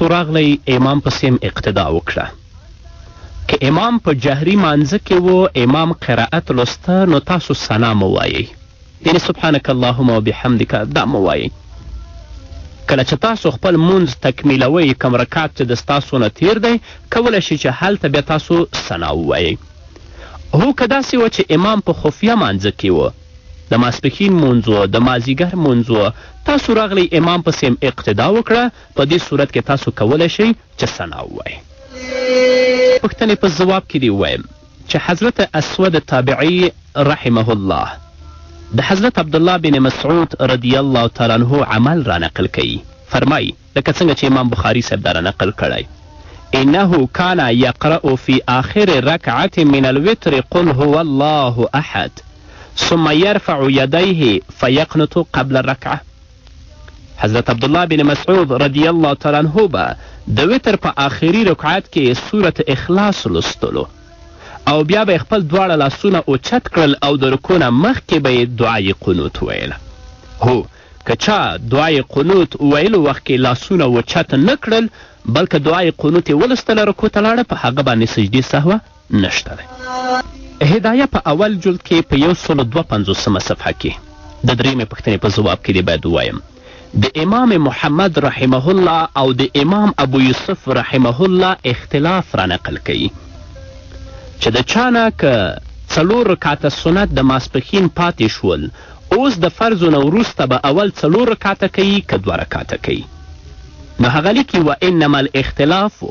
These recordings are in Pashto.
تاسو راغلی امام پسې اقتدا وکړه. که امام په جهري مانځه کې و امام قرائت لسته نو تاسو ثنا مه وایئ، یعنې سبحانک اللهم وبحمدک دا مه وایئ. کله چې تاسو خپل مونځ تکمیلوئ کم رکعت چې د ستاسو نه تیر دی کولی شي چې هلته بیا تاسو ثنا ووایئ. هو که داسې وه چې امام په خفیه مانځه کې و، د ماسپښین مونځ و، د مازدیګر مونځ و، تاسو راغلی امام پسې اقتدا وکړه، په دې صورت کې تاسو کولی شئ چې ثنا ووایئ. پوښتنې په ځواب کې دې ووایم چې حضرت اسود تابعي رحمه الله د حضرت عبدالله بن مسعود رضی الله تعالی عنه عمل را نقل کوي. فرمایي لکه څنګه چې امام بخاري صاحب دا را نقل کړی، انه کان یقرأ فی آخر رکعة من الوتر قل هو الله احد ثم يرفع يديه فيقنط قبل الركعه. حضرت عبدالله بن مسعود رضی الله تعالی عنه به د وتر په آخري رکعت کې سورت اخلاص لستلو او بیا به خپل دواړه لاسونه اوچت کړل او د رکوع نه مخکې به یې دعای قنوت ویله. هو که چا دعای قنوت ویلو وخت کې لاسونه اوچت نه کړل بلکې دعای قنوت یې ولستله رکوع ته لاړه، په هغه باندې سجدې سهوه نشته دی. هدایه په اول جلد کې په 152 صفحه کې د درېیمې پوښتنې په ځواب کې دې باید ووایم د امام محمد رحمه الله او د امام ابو یوسف رحمه الله اختلاف را نقل کوي چې د چا نه که 4 رکعته سنت د ماسپښین پاتې شول اوس د فرضو نه وروسته به اول 4 رکعته کوي که 2 رکعته کوي. نو هغه لیکي وانما الاختلاف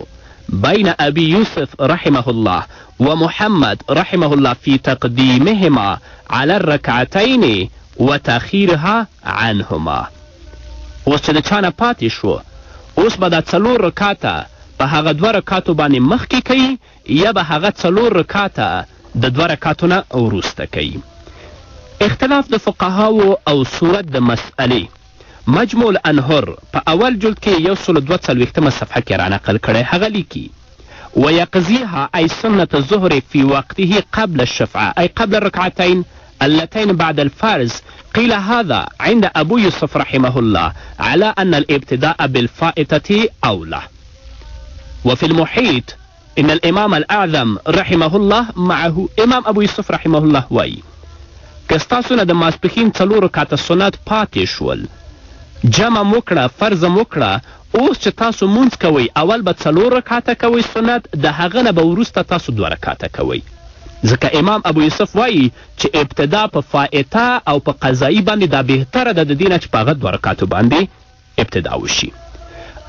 بین ابي یوسف رحمه الله ومحمد رحمه الله في تقديمهما على الركعتين وتأخيرها عنهما. اوس چې د چا نه پاتې شو اوس به دا 4 رکعته په هغه 2 رکعتو باندې مخکې کوي یا به هغه 4 رکعته د 2 رکعتو نه وروسته کوي. اختلاف د فقهاو او صورت د مسئلې مجموع الانهر په اول جلد کې 142 صفحه کې را نقل کړی. هغه لیکي ويقضيها أي سنة الظهر في وقته قبل الشفعة أي قبل الركعتين اللتين بعد الفرض. قيل هذا عند أبو يوسف رحمه الله على أن الابتداء بالفائتة أولى. وفي المحيط إن الإمام الأعظم رحمه الله معه إمام أبو يوسف رحمه الله وایي که ستاسو نه د ماسپښین 4 رکعته سنت پاتې شول جمع وکړه فرض وکړه اوس چې تاسو مونځ کوئ اول به 4 رکعته کوئ سنت د هغه نه به وروسته تاسو 2 رکعته کوئ ځکه امام ابو یوسف وایي چې ابتدا په فائته او په قضایي باندې دا بهتره ده د دې نه چې په هغه 2 رکعتو باندې ابتدا وشي.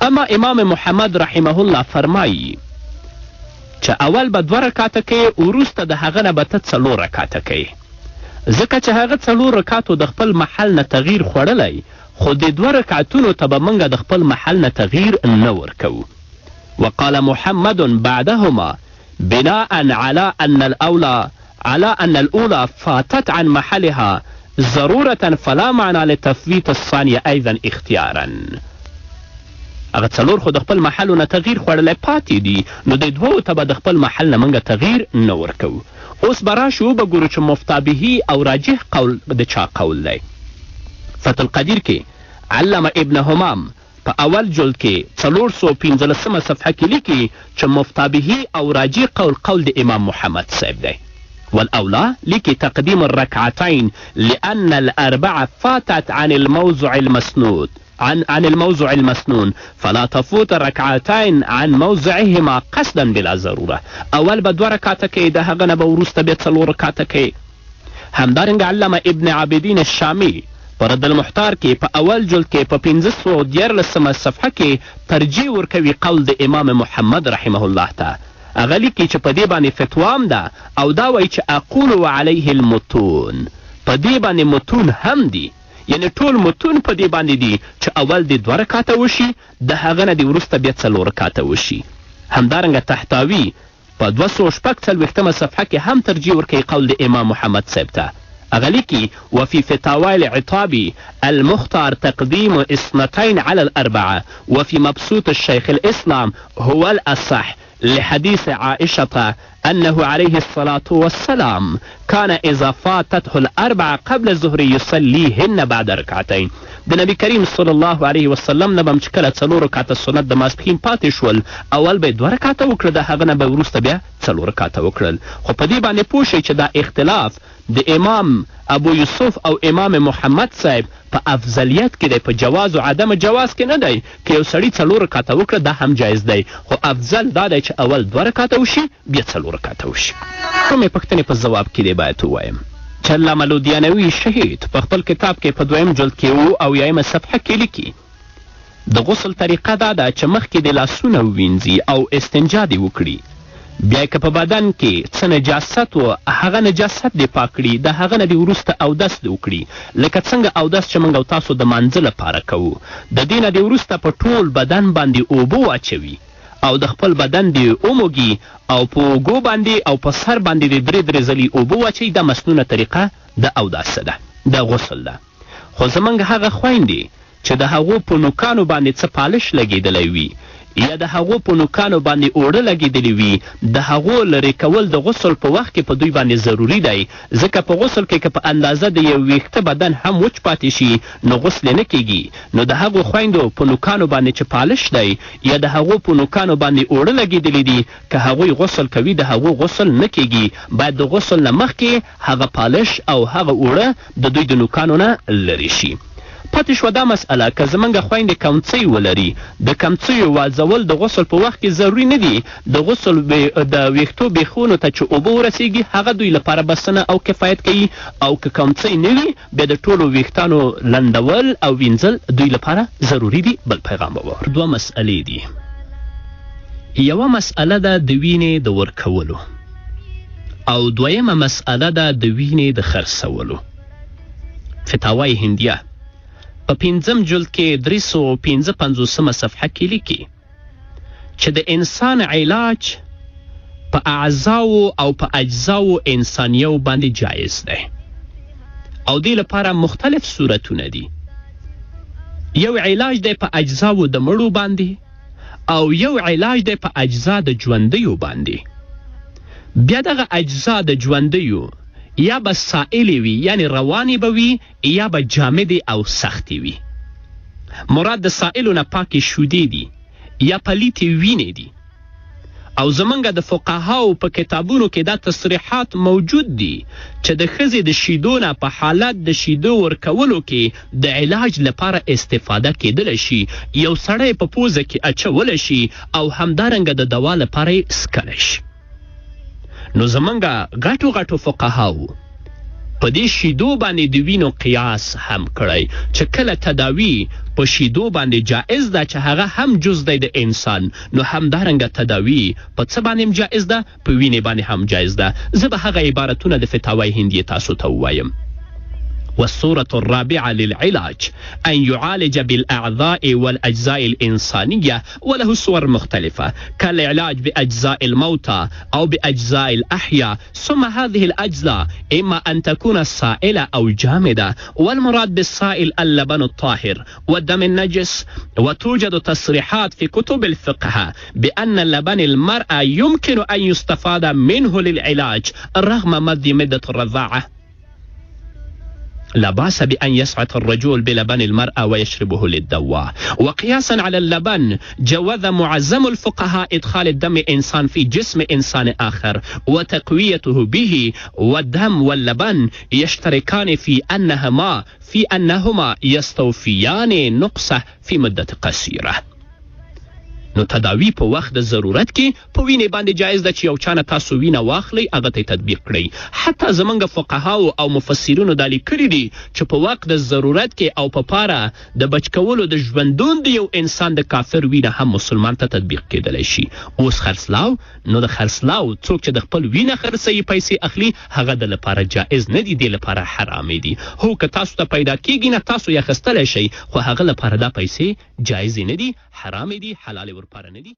اما امام محمد رحمه الله فرمایي چې اول به 2 رکعته کوي وروسته د هغه نه به ته 4 رکعته کوي ځکه چې هغه 4 رکعتو د خپل محل نه تغییر خوړلی خو د 2 رکعتونو ته به موږ د خپل محل نه تغییر نه ورکوو. وقال محمد بعدهما بناء على أن الأولى فاتت عن محلها ضرورة فلا معنى لتفويت الثانية أيضا اختيارا. هغه 4 خو د خپل محلو نه تغییر خوړلی پاتې دي نو د 2 ته به د خپل محل نه موږ تغییر نه ورکوو. اوس به راشو وبګورو چې مفتابهي او راجح قول د چا قول دی. فتح القدیر کې علامه ابن همام په اول جلد کې 415 صفحه کې لیکي چې مفتابهي او راجح قول د امام محمد صاحب دی. والأولى لیکي تقدیم الرکعتین لأن الأربعة فاتت عن الموضع المسنود عن الموضع المسنون فلا تفوت الركعتين عن موضعهما قصدا بلا ضروره. اول به 2 رکعته کوي د هغه نه به وروسته بیا 4 رکعته کوي. همدارنګه علامه ابن عابدین الشامی په رد المحتار کې په اول جلد کې په 514 صفحه کې ترجیح ورکوي قول د امام محمد رحمه الله ته. هغه لیکي چې په دې باندې فتوام ده او دا وایي چې اقول وعلیه المتون په دې باندې متون هم دي یعنی ټول متون په دې باندې دي چې اول د 2 رکعته وشي د هغه نه د وروسته بیا 4 رکعته وشي. همدارنګه تحتاوي په 246 صفحه کې هم ترجیح ورکوي قول د امام محمد صاحب ته. هغه لیکي وفي فتاوى العطابي المختار تقديم 2 على 4 وفي مبسوط الشيخ الإسلام هو الأصح لحديث عائشة أنه عليه الصلاة والسلام كان إذا فاتته الأربع قبل الظهر يصليهن بعد ركعتين. د نبی کریم صلی الله علیه وسلم نه به هم چې کله 4 رکعته سنت د ماسپښین پاتې شول، اول به یې 2 رکعته وکړه، د هغه نه به وروسته بیا 4 رکعته وکړل. خو په دې باندې پوه شئ چې دا اختلاف د امام ابو یوسف او امام محمد صاحب په افضلیت کې دی، په جواز و عدم جواز کې نه دی. که یو سړي 4 رکعته وکړه دا هم جایز دی، خو افضل دا دی چې اول 2 رکعته وشي بیا 4 رکعته وشي. کومې پوښتنې په ځواب کې دی باید ووایم چې علامه لودیانوي شهید په خپل کتاب کې په 2م جلد کې اویایمه صفحه کې لیکي د غسل طریقه دا ده چې مخکې د لاسونه ووینځي او استنجا دې وکړي، بیا که په بدن کې څه نجاست و هغه نجاست دې پاک کړي، د هغه نه دې وروسته اودس دې وکړي، لکه څنګه اودس چې موږ او تاسو د مانځه لپاره کوو. د دې نه دې وروسته په ټول بدن باندې اوبه واچوي او د خپل بدن دې وموږي او په اوږو باندې او په سر باندې دې 3 ځلې اوبه واچوي. دا مسنونه طریقه د اودس ده، د غسل ده. خو زموږ هغه خویندې چې د هغو په نوکانو باندې څه پالش لګېدلی وي یا د هغو په نوکانو باندې اوړه لګېدلی وي، د هغو لرې کول د غسل په وخت کې په دوی باندې ضروري دی، ځکه په غسل کې که په اندازه د یو ویښته بدن هم وچ پاتې شي نو غسل نه کیږي. نو د هغو خویندو په نوکانو باندې چې پالش دی یا د هغو په نوکانو باندې اوړه لګېدلی دي، که هغوی غسل کوي د هغو غسل نه کیږي. باید د غسل نه مخکې هغه پالش او هغه اوړه د دوی د نوکانو نه لرې شي. پاتې شوه دا مسئله که زموږ خویندې کمڅۍ ولري، د کمڅیو وازول د غسل په وخت کې ضروري نه دي. د غسل د ویښتو بیخونو ته چې اوبه ورسیږي هغه دوی لپاره بسنه او کفایت کوي، او که کمڅۍ نه وي بیا د ټولو ویښتانو لندول او وینځل دوی لپاره ضروري دي. بل پیغام ووار 2 مسئلې دي. یوه مسئله ده د وینې د ورکولو او دویمه مسئله ده د وینې د خرڅولو. فتاوای هندیه په 5م جلد کې 355 صفحه کې لیکي چې د انسان علاج په اعضاو او په اجزاو انسانیو باندې جایز دی او دې لپاره مختلف صورتونه دي. یو علاج دی په اجزاو د مړو باندې او یو علاج دی په اجزا د ژوندیو باندې. بیا دغه اجزا د ژوندیو یا به سائلی وي یعنی روانی به وي یا به جامدې او سختې وي. مراد د سائلو نه پاکې شودې دي یا پلیتې وینې دي. او زمونږ د فقهاو په کتابونو کې دا تصریحات موجود دي چې د ښځې د شیدو نه په حالت د شیدو ورکولو کې د علاج لپاره استفاده کېدلی شي، یو سړی په پوزه کې اچولی شي او همدارنګه د دوا لپاره یې څکلی شي. نو زمونږ غټو فقهاو په دې شیدو باندې د وینو قیاس هم کړی چې کله تداوی په شیدو باندې جائز ده چې هغه هم جز دی د انسان، نو همدارنګه تداوی په څه باندې هم جائز ده، په وینې باندې هم جائز ده. زه به هغه عبارتونه د فتاوای هندیه تاسو ته ووایم. والصورة الرابعة للعلاج أن يعالج بالأعضاء والأجزاء الإنسانية، وله صور مختلفة كالعلاج بأجزاء الموتى أو بأجزاء الأحياء. ثم هذه الأجزاء إما أن تكون سائلة أو جامدة، والمراد بالسائل اللبن الطاهر والدم النجس. وتوجد تصريحات في كتب الفقه بأن اللبن المرأة يمكن أن يستفاد منه للعلاج رغم مدة الرضاعة. لا بأس بأن يسعط الرجل بلبن المرأة ويشربه للدواء. وقياسا على اللبن جوز معظم الفقهاء إدخال الدم إنسان في جسم إنسان آخر وتقويته به، والدم واللبن يشتركان في أنهما يستوفيان نقصه في مدة قصيرة. نو تداوی په وخت د ضرورت کې په وینې باندې جایز ده چې یو چا نه تاسو وینه واخلئ هغه ته تطبیق کړئ. حتی زموږ فقهاو او مفسرینو دا لیکلي دي چې په وخت د ضرورت کې او په پاره د بچ کولو د ژوندون د یو انسان د کافر وینه هم مسلمان ته تطبیق کېدلی شي. اوس خرڅلاو، نو د خرڅلاو څوک چې د خپل وینه خرڅوي پیسې اخلي هغه د لپاره جایز نه دي، د لپاره حرامې دي. هو که تاسو ته پیدا کېږي نه تاسو یې اخیستلی شئ، خو هغه لپاره دا پیسې جایزې نه دي، حرامې دي، حلالې ورپاره نه دي.